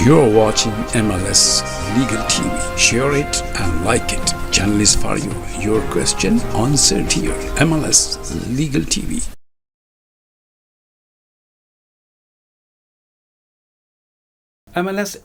You're watching MLS Legal TV. Share it and like it. Channel is for you. Your question answered here. MLS Legal TV. MLS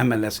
MLS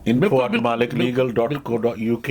info@maliklegal.co.uk।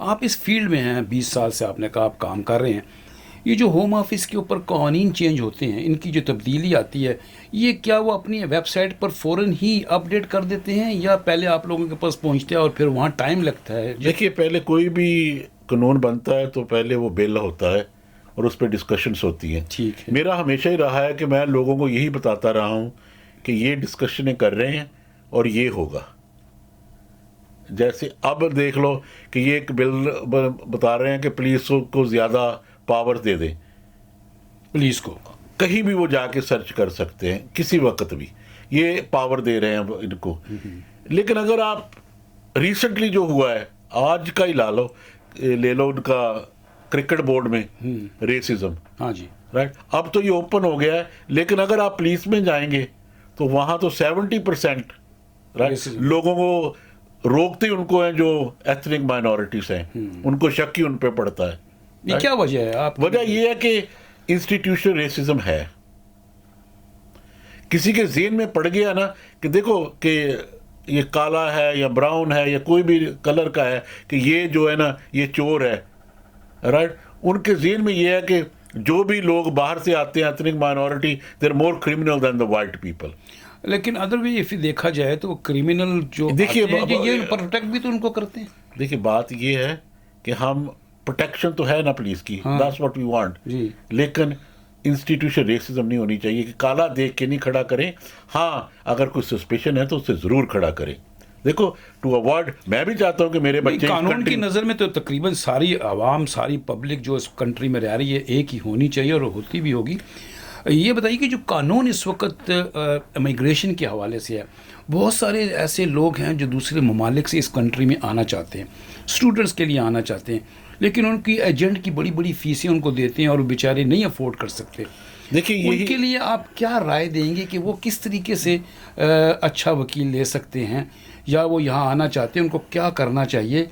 آپ اس field میں ہیں, 20 سال سے آپ نے کہا آپ کام کر رہے ہیں, یہ جو ہوم آفس کے اوپر قوانین چینج ہوتے ہیں, ان کی جو تبدیلی آتی ہے, یہ کیا وہ اپنی ویب سائٹ پر فوراً ہی اپڈیٹ کر دیتے ہیں یا پہلے آپ لوگوں کے پاس پہنچتے ہیں اور پھر وہاں ٹائم لگتا ہے؟ دیکھیے پہلے کوئی بھی قانون بنتا ہے تو پہلے وہ بل ہوتا ہے اور اس پہ ڈسکشنس ہوتی ہیں. ٹھیک ہے. میرا ہمیشہ ہی رہا ہے کہ میں لوگوں کو یہی بتاتا رہا ہوں کہ یہ ڈسکشنیں کر رہے ہیں اور یہ ہوگا. جیسے اب دیکھ لو کہ یہ ایک بل بتا رہے ہیں کہ پولیس کو زیادہ پاور دے دیں, پولیس کو کہیں بھی وہ جا کے سرچ کر سکتے ہیں کسی وقت بھی, یہ پاور دے رہے ہیں ان کو. لیکن اگر آپ ریسنٹلی جو ہوا ہے آج کا ہی لے لو ان کا کرکٹ بورڈ میں ریسزم, ہاں جی رائٹ, اب تو یہ اوپن ہو گیا ہے. لیکن اگر آپ پولیس میں جائیں گے تو وہاں تو 70% رائٹ لوگوں کو روکتے ان کو ہیں جو ایتھنک مائنورٹیز ہیں, ان کو شک ہی ان پہ پڑتا ہے. یہ کیا وجہ ہے؟ آپ وجہ یہ ہے کہ انسٹیٹیوشنل ریسزم ہے. کسی کے ذہن میں پڑ گیا نا کہ دیکھو کہ یہ کالا ہے یا براؤن ہے یا کوئی بھی کلر کا ہے کہ یہ جو ہے نا یہ چور ہے, رائٹ. ان کے ذہن میں یہ ہے کہ جو بھی لوگ باہر سے آتے ہیں ethnic minority they are more criminal than the white people. لیکن ادر وے دیکھا جائے تو کرمنل جو دیکھیے یہ پروٹیکٹ بھی تو ان کو کرتے ہیں. دیکھیے بات یہ ہے کہ ہم پروٹیکشن تو ہے نا پولیس کی, دیٹس واٹ وی وانٹ, لیکن انسٹیٹیوشن ریسزم نہیں ہونی چاہیے کہ کالا دیکھ کے نہیں کھڑا کریں. ہاں اگر کوئی سسپیشن ہے تو اس سے ضرور کھڑا کریں. دیکھو ٹو اوائڈ, میں بھی چاہتا ہوں کہ میرے بچے قانون کی نظر میں تو تقریباً ساری عوام, ساری پبلک جو اس کنٹری میں رہ رہی ہے ایک ہی ہونی چاہیے اور ہوتی بھی ہوگی. یہ بتائیے کہ جو قانون اس وقت امیگریشن کے حوالے سے ہے, بہت سارے ایسے لوگ ہیں جو دوسرے ممالک سے اس کنٹری میں آنا چاہتے ہیں, اسٹوڈنٹس کے لیے آنا چاہتے ہیں, لیکن ان کی ایجنٹ کی بڑی بڑی فیسیں ان کو دیتے ہیں اور وہ بیچارے نہیں افورڈ کر سکتے. دیکھیے ان کے لیے آپ کیا رائے دیں گے کہ وہ کس طریقے سے اچھا وکیل لے سکتے ہیں, یا وہ یہاں آنا چاہتے ہیں ان کو کیا کرنا چاہیے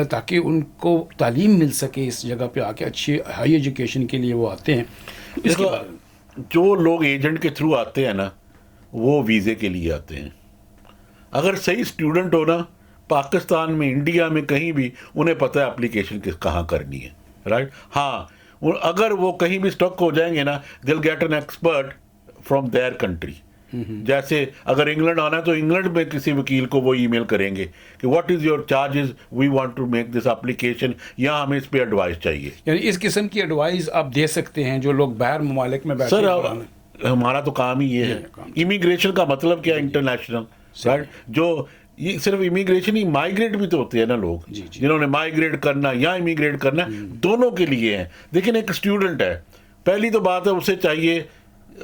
تاکہ ان کو تعلیم مل سکے اس جگہ پہ آ کے, اچھی ہائی ایجوکیشن کے لیے وہ آتے ہیں. اس کے جو لوگ ایجنٹ کے تھرو آتے ہیں نا وہ ویزے کے لیے آتے ہیں. اگر صحیح اسٹوڈنٹ ہو نا پاکستان میں, انڈیا میں, کہیں بھی, انہیں پتہ ہے اپلیکیشن کہاں کرنی ہے, رائٹ. ہاں اگر وہ کہیں بھی اسٹک ہو جائیں گے نا they'll get an expert from their country. جیسے اگر انگلینڈ آنا ہے تو انگلینڈ میں کسی وکیل کو وہ ای میل کریں گے کہ what is your charges, we want to make this application, یہاں ہمیں اس پہ ایڈوائس چاہیے. یعنی اس قسم کی ایڈوائس آپ دے سکتے ہیں جو لوگ باہر ممالک میں بیٹھے سر ہمارا تو کام ہی یہ ہے. امیگریشن کا مطلب کیا, انٹرنیشنل, رائٹ. جو یہ صرف امیگریشن ہی, مائیگریٹ بھی تو ہوتے ہیں نا لوگ, جنہوں نے مائیگریٹ کرنا یا امیگریٹ کرنا, دونوں کے لیے ہیں. لیکن ایک اسٹوڈنٹ ہے, پہلی تو بات ہے اسے چاہیے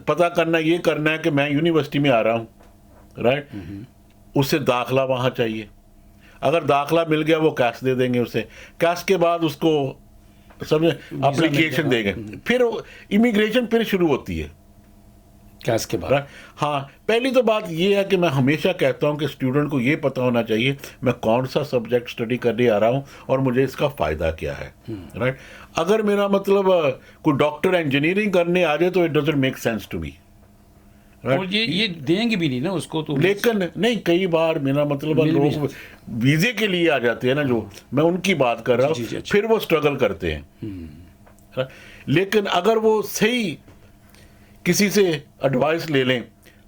پتہ کرنا, یہ کرنا ہے کہ میں یونیورسٹی میں آ رہا ہوں, رائٹ. اس سے داخلہ وہاں چاہیے. اگر داخلہ مل گیا وہ کیش دے دیں گے اسے, کیش کے بعد اس کو سمجھے اپلیکیشن دیں گے, پھر امیگریشن پھر شروع ہوتی ہے کیش کے بعد. ہاں پہلی تو بات یہ ہے کہ میں ہمیشہ کہتا ہوں کہ اسٹوڈنٹ کو یہ پتہ ہونا چاہیے میں کون سا سبجیکٹ اسٹڈی کرنے آ رہا ہوں اور مجھے اس کا فائدہ کیا ہے, رائٹ. اگر میرا مطلب کوئی ڈاکٹر انجینئرنگ کرنے آ جائے تو it doesn't make sense to me, اور یہ دیں گے بھی نہیں نا اس کو تو. لیکن نہیں, کئی بار میرا مطلب لوگ ویزے کے لیے آ جاتے ہیں نا, جو میں ان کی بات کر رہا ہوں, پھر وہ اسٹرگل کرتے ہیں. لیکن اگر وہ صحیح کسی سے ایڈوائس لے لیں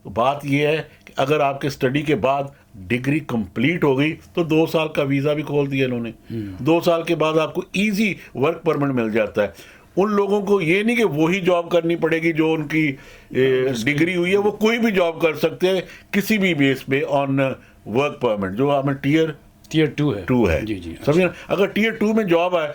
تو بات یہ ہے کہ اگر آپ کے اسٹڈی کے بعد ڈگری کمپلیٹ ہو گئی تو 2 سال کا ویزا بھی کھول دیا انہوں نے. 2 سال کے بعد آپ کو ایزی ورک پرمٹ مل جاتا ہے. ان لوگوں کو یہ نہیں کہ وہی جاب کرنی پڑے گی جو ان کی ڈگری ہوئی ہے, وہ کوئی بھی جاب کر سکتے ہیں کسی بھی بیس پہ آن ورک پرمٹ, جو ہمیں ٹیئر 2 ہے. سمجھے, اگر ٹیئر 2 میں جاب ہے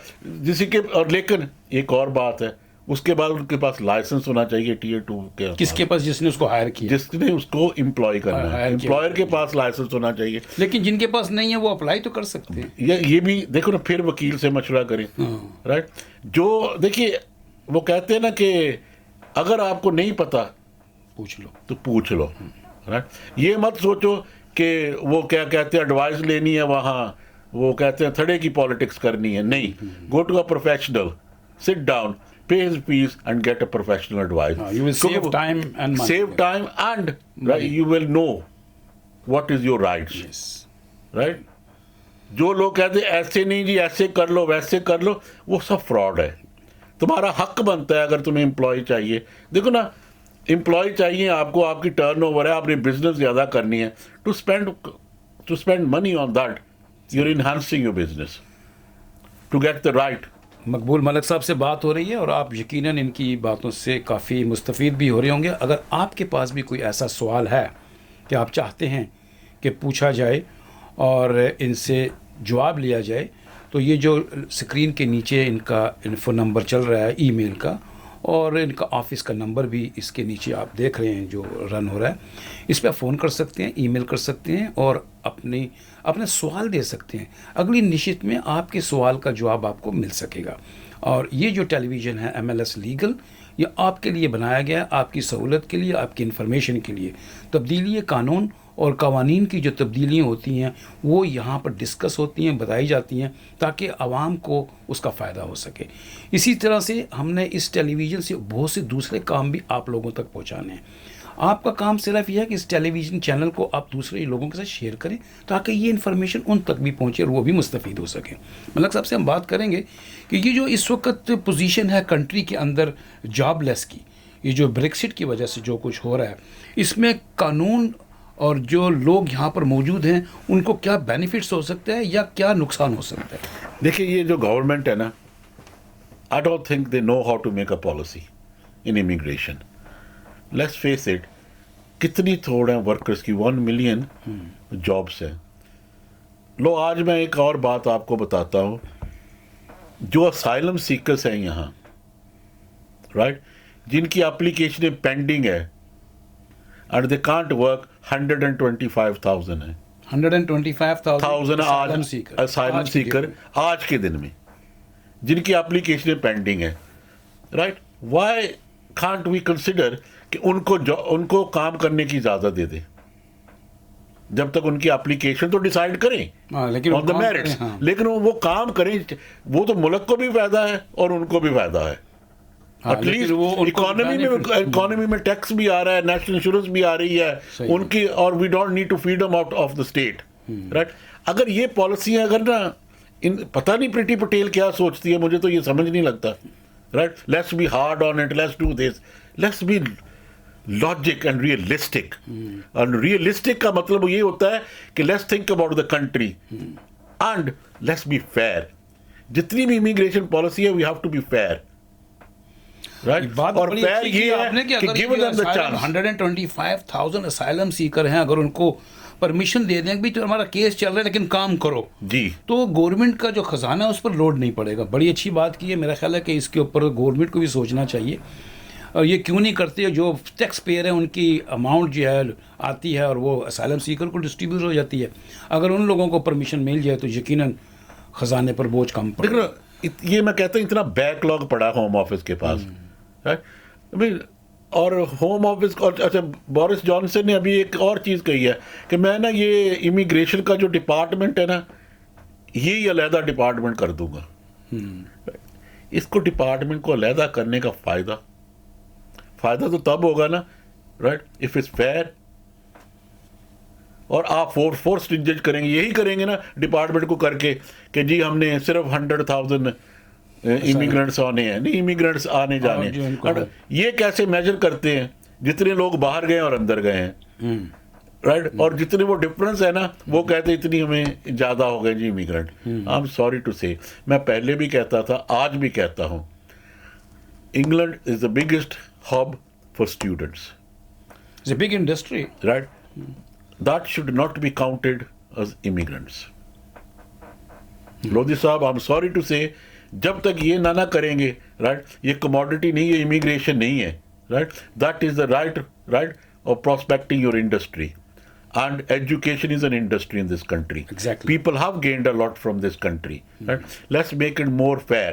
جسی کے, اور لیکن ایک اور بات ہے اس کے بعد ان کے پاس لائسنس ہونا چاہیے ٹیئر 2 کے. کس کے پاس؟ جس نے اس کو ہائر کیا, جس نے اس کو امپلائی کرنا ہے, امپلائر کے پاس لائسنس ہونا چاہیے. لیکن جن کے پاس نہیں ہے وہ اپلائی تو کر سکتے ہیں. یہ بھی دیکھو نا, پھر وکیل سے مشورہ کریں, رائٹ. جو دیکھیے وہ کہتے ہیں نا کہ اگر آپ کو نہیں پتا پوچھ لو تو پوچھ لو, رائٹ. یہ مت سوچو کہ وہ کیا کہتے ہیں ایڈوائس لینی ہے وہاں, وہ کہتے ہیں تھڑے کی پالیٹکس کرنی ہے. نہیں, go to a professional, sit down, pay his fees and get a professional advice. You will save time and money. Save time and right, you will know what is your rights. Yes. Right? جو لوگ کہتے ہیں ایسے نہیں جی ایسے کر لو ویسے کر لو, وہ سب فراڈ ہے. تمہارا حق بنتا ہے اگر تمہیں امپلائی چاہیے, دیکھو نا امپلائی چاہیے آپ کو, آپ کی ٹرن اوور ہے, آپ نے بزنس زیادہ کرنی ہے, to spend money on that, you are enhancing your business to get the right. Maqbool Malik صاحب سے بات ہو رہی ہے اور آپ یقیناً ان کی باتوں سے کافی مستفید بھی ہو رہے ہوں گے. اگر آپ کے پاس بھی کوئی ایسا سوال ہے کہ آپ چاہتے ہیں کہ پوچھا جائے اور ان سے جواب لیا جائے, تو یہ جو اسکرین کے نیچے ان کا انفو نمبر چل رہا ہے ای میل کا, اور ان کا آفس کا نمبر بھی اس کے نیچے آپ دیکھ رہے ہیں جو رن ہو رہا ہے, اس پہ فون کر سکتے ہیں, ای میل کر سکتے ہیں اور اپنے سوال دے سکتے ہیں. اگلی نشست میں آپ کے سوال کا جواب آپ کو مل سکے گا. اور یہ جو ٹیلی ویژن ہے MLS لیگل, یہ آپ کے لیے بنایا گیا ہے, آپ کی سہولت کے لیے, آپ کی انفارمیشن کے لیے. تبدیلی قانون اور قوانین کی جو تبدیلیاں ہوتی ہیں وہ یہاں پر ڈسکس ہوتی ہیں, بتائی جاتی ہیں تاکہ عوام کو اس کا فائدہ ہو سکے. اسی طرح سے ہم نے اس ٹیلی ویژن سے بہت سے دوسرے کام بھی آپ لوگوں تک پہنچانے ہیں. آپ کا کام صرف یہ ہے کہ اس ٹیلی ویژن چینل کو آپ دوسرے لوگوں کے ساتھ شیئر کریں تاکہ یہ انفارمیشن ان تک بھی پہنچے اور وہ بھی مستفید ہو سکیں. ملک صاحب سے ہم بات کریں گے کہ یہ جو اس وقت پوزیشن ہے کنٹری کے اندر جاب لیس کی, یہ جو بریکسٹ کی وجہ سے جو کچھ ہو رہا ہے, اس میں قانون اور جو لوگ یہاں پر موجود ہیں ان کو کیا بینیفٹس ہو سکتا ہے یا کیا نقصان ہو سکتا ہے؟ دیکھیں یہ جو گورنمنٹ ہے نا, I don't think they know how to make a policy in immigration. Let's face it, کتنی تھوڑ ہیں ورکرس کی, 1 ملین جابس ہیں. لو آج میں ایک اور بات آپ کو بتاتا ہوں, جو اسائلم سیکرس ہیں یہاں رائٹ, جن کی اپلیکیشنیں پینڈنگ ہے اینڈ دے کانٹ ورک, 125,000 ہیں. 125,000 اسائلم سیکر آج کے دن میں جن کی اپلیکیشنیں پینڈنگ ہیں right. Why can't we consider کہ ان کو کام کرنے کی اجازت دے دیں جب تک ان کی اپلیکیشن تو ڈیسائیڈ کریں آن دا میرٹس, لیکن وہ کام کریں, وہ تو ملک کو بھی فائدہ ہے اور ان کو بھی فائدہ ہے. ایٹ لیسٹ اکانومی میں ٹیکس بھی آ رہا ہے, نیشنل انشورنس بھی آ رہی ہے ان کی, اور we don't need to feed them out of the state right. اگر یہ پالیسیاں اگر نا پتہ نہیں پریٹی پٹیل کیا سوچتی ہے, مجھے تو یہ سمجھ نہیں لگتا right. Let's be hard on it, let's do this, let's be logic and realistic. اور ریئلسٹک کا مطلب یہ ہوتا ہے کہ let's think about the country and let's be fair. جتنی بھی امیگریشن پالیسی ہے we have to be fair right. اور فیئر یہ ہے کہ give them the chance. 125,000 asylum seeker ہیں, اگر ان کو پرمیشن دے دیں کہ بھی تو ہمارا کیس چل رہا ہے لیکن کام کرو, جی, تو گورنمنٹ کا جو خزانہ ہے اس پر لوڈ نہیں پڑے گا. بڑی اچھی بات کی ہے, میرا خیال ہے کہ اس کے اوپر گورنمنٹ کو بھی سوچنا چاہیے. اور یہ کیوں نہیں کرتے, جو ٹیکس پیئر ہیں ان کی اماؤنٹ جو ہے آتی ہے اور وہ اسائلم سیکر کو ڈسٹریبیوٹ ہو جاتی ہے. اگر ان لوگوں کو پرمیشن مل جائے تو یقیناً خزانے پر بوجھ کم پڑے گا. یہ میں کہتا ہوں اتنا بیک لاگ پڑا ہوم آفس کے پاس, اور ہوم آفس. اچھا, بورس جانسن نے ابھی ایک اور چیز کہی ہے کہ میں نا یہ امیگریشن کا جو ڈپارٹمنٹ ہے نا, یہی علیحدہ ڈپارٹمنٹ کر دوں گا. اس کو ڈپارٹمنٹ کو علیحدہ کرنے کا فائدہ تو تب ہوگا نا رائٹ, اف اٹس فیئر. اور آپ فورس جج کریں گے, یہی کریں گے نا ڈپارٹمنٹ کو کر کے کہ جی ہم نے صرف 100,000 امیگرینٹس آنے ہیں, نہیں امیگرینٹس آنے جانے. یہ کیسے میجر کرتے ہیں, جتنے لوگ باہر گئے اور اندر گئے ہیں رائٹ, اور جتنے وہ ڈفرنس ہے نا وہ کہتے اتنی ہمیں زیادہ ہو گئے جی immigrant. I'm sorry to say, میں پہلے بھی کہتا تھا آج بھی کہتا ہوں, England is the biggest hub for students, it's a big industry right. That should not be counted as immigrants. Lodhi صاحب, آئی ایم سوری ٹو سے, جب تک یہ نہ کریں گے رائٹ, یہ کموڈٹی نہیں ہے, امیگریشن نہیں ہے right. That is the right of prospecting your industry, and education is an industry in this country. People have gained a lot from this country right. Let's make it more fair.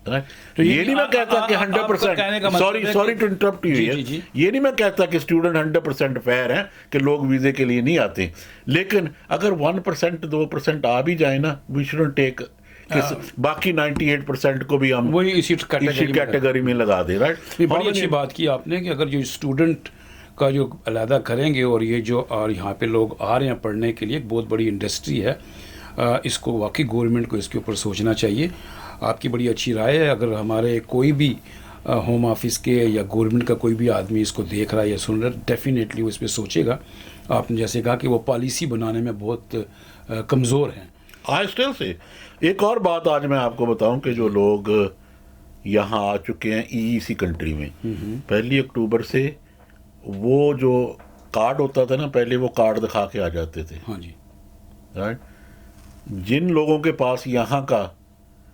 یہ نہیں میں کہتا کہ 100%, sorry to interrupt you, یہ نہیں میں کہتا کہ اسٹوڈنٹ 100% فیئر ہیں کہ لوگ ویزے کے لیے نہیں آتے, لیکن اگر 1% 2% آ بھی جائے نا, وی شوڈنٹ ٹیک باقی 98% کو بھی ہم اسی کیٹیگری میں لگا دیں رائٹ. بڑی اچھی بات کی آپ نے کہ اگر جو اسٹوڈنٹ کا جو علیحدہ کریں گے, اور یہ جو اور یہاں پہ لوگ آ رہے ہیں پڑھنے کے لیے, ایک بہت بڑی انڈسٹری ہے, اس کو واقعی گورنمنٹ کو اس کے اوپر سوچنا چاہیے. آپ کی بڑی اچھی رائے ہے. اگر ہمارے کوئی بھی ہوم آفس کے یا گورنمنٹ کا کوئی بھی آدمی اس کو دیکھ رہا ہے یا سن رہا ہے, ڈیفینیٹلی وہ اس پہ سوچے گا. آپ نے جیسے کہا کہ وہ پالیسی بنانے میں بہت کمزور ہیں. آئی اسٹل سے ایک اور بات آج میں آپ کو بتاؤں کہ جو لوگ یہاں آ چکے ہیں EEC کنٹری میں, 1 اکتوبر سے وہ جو کارڈ ہوتا تھا نا, پہلے وہ کارڈ دکھا کے آ جاتے تھے. ہاں جی, رائٹ. جن لوگوں کے پاس یہاں کا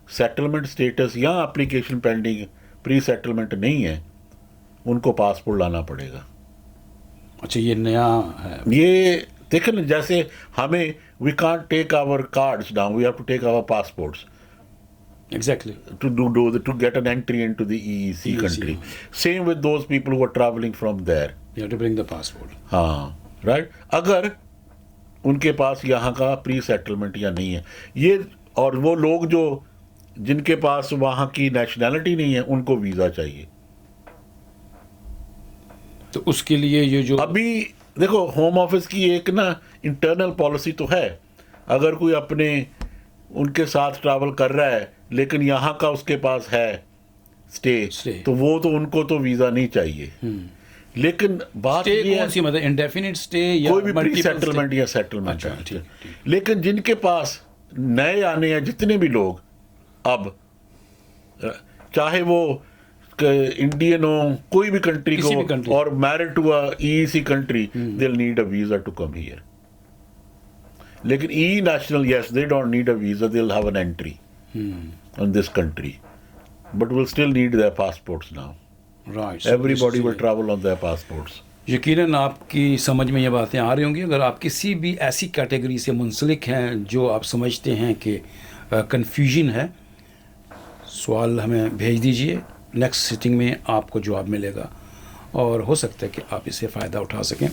سیٹلمنٹ سٹیٹس یا اپلیکیشن پینڈنگ پری سیٹلمنٹ نہیں ہے, ان کو پاسپورٹ لانا پڑے گا. اچھا یہ نیا ہے. یہ دیکھیں نا, جیسے ہمیں we can't take our cards down, we have to take our passports exactly to get an entry into the EEC country. Same with those people who are traveling from there. You have to bring the passport. ہاں right. اگر ان کے پاس یہاں کا پری settlement یا نہیں ہے یہ, اور وہ لوگ جو جن کے پاس وہاں کی نیشنلٹی نہیں ہے ان کو ویزا چاہیے. تو اس کے لیے یہ جو ابھی دیکھو ہوم آفس کی ایک نا انٹرنل پالیسی تو ہے, اگر کوئی اپنے ان کے ساتھ ٹریول کر رہا ہے لیکن یہاں کا اس کے پاس ہے اسٹے, تو وہ تو ان کو تو ویزا نہیں چاہیے. لیکن بات یہ ہے کون سی, مطلب انڈیفینٹ اسٹے یا کوئی بھی پری سیٹلمنٹ یا سیٹلمنٹ. لیکن جن کے پاس نئے آنے ہیں جتنے بھی لوگ, اب چاہے وہ انڈین ہو کوئی بھی کنٹری کو اور married to EEC country, they will need a visa to come here. لیکن national, yes they don't need a visa, they will have an entry in this country, but will still need their passports now. Right. Everybody will travel on their passports. یقیناً آپ کی سمجھ میں یہ باتیں آ رہی ہوں گی. اگر آپ کسی بھی ایسی کیٹیگری سے منسلک ہیں جو آپ سمجھتے ہیں کہ کنفیوژن ہے, سوال ہمیں بھیج دیجئے. نیکسٹ سٹنگ میں آپ کو جواب ملے گا اور ہو سکتا ہے کہ آپ اس سے فائدہ اٹھا سکیں.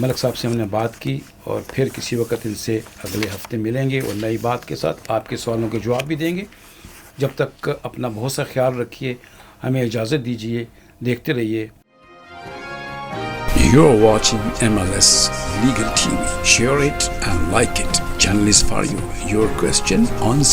ملک صاحب سے ہم نے بات کی اور پھر کسی وقت ان سے اگلے ہفتے ملیں گے اور نئی بات کے ساتھ آپ کے سوالوں کے جواب بھی دیں گے. جب تک اپنا بہت سا خیال رکھیے, ہمیں اجازت دیجیے. دیکھتے رہیے. You're watching MLS Legal TV. Share it and like it. Channel is for you. Your question on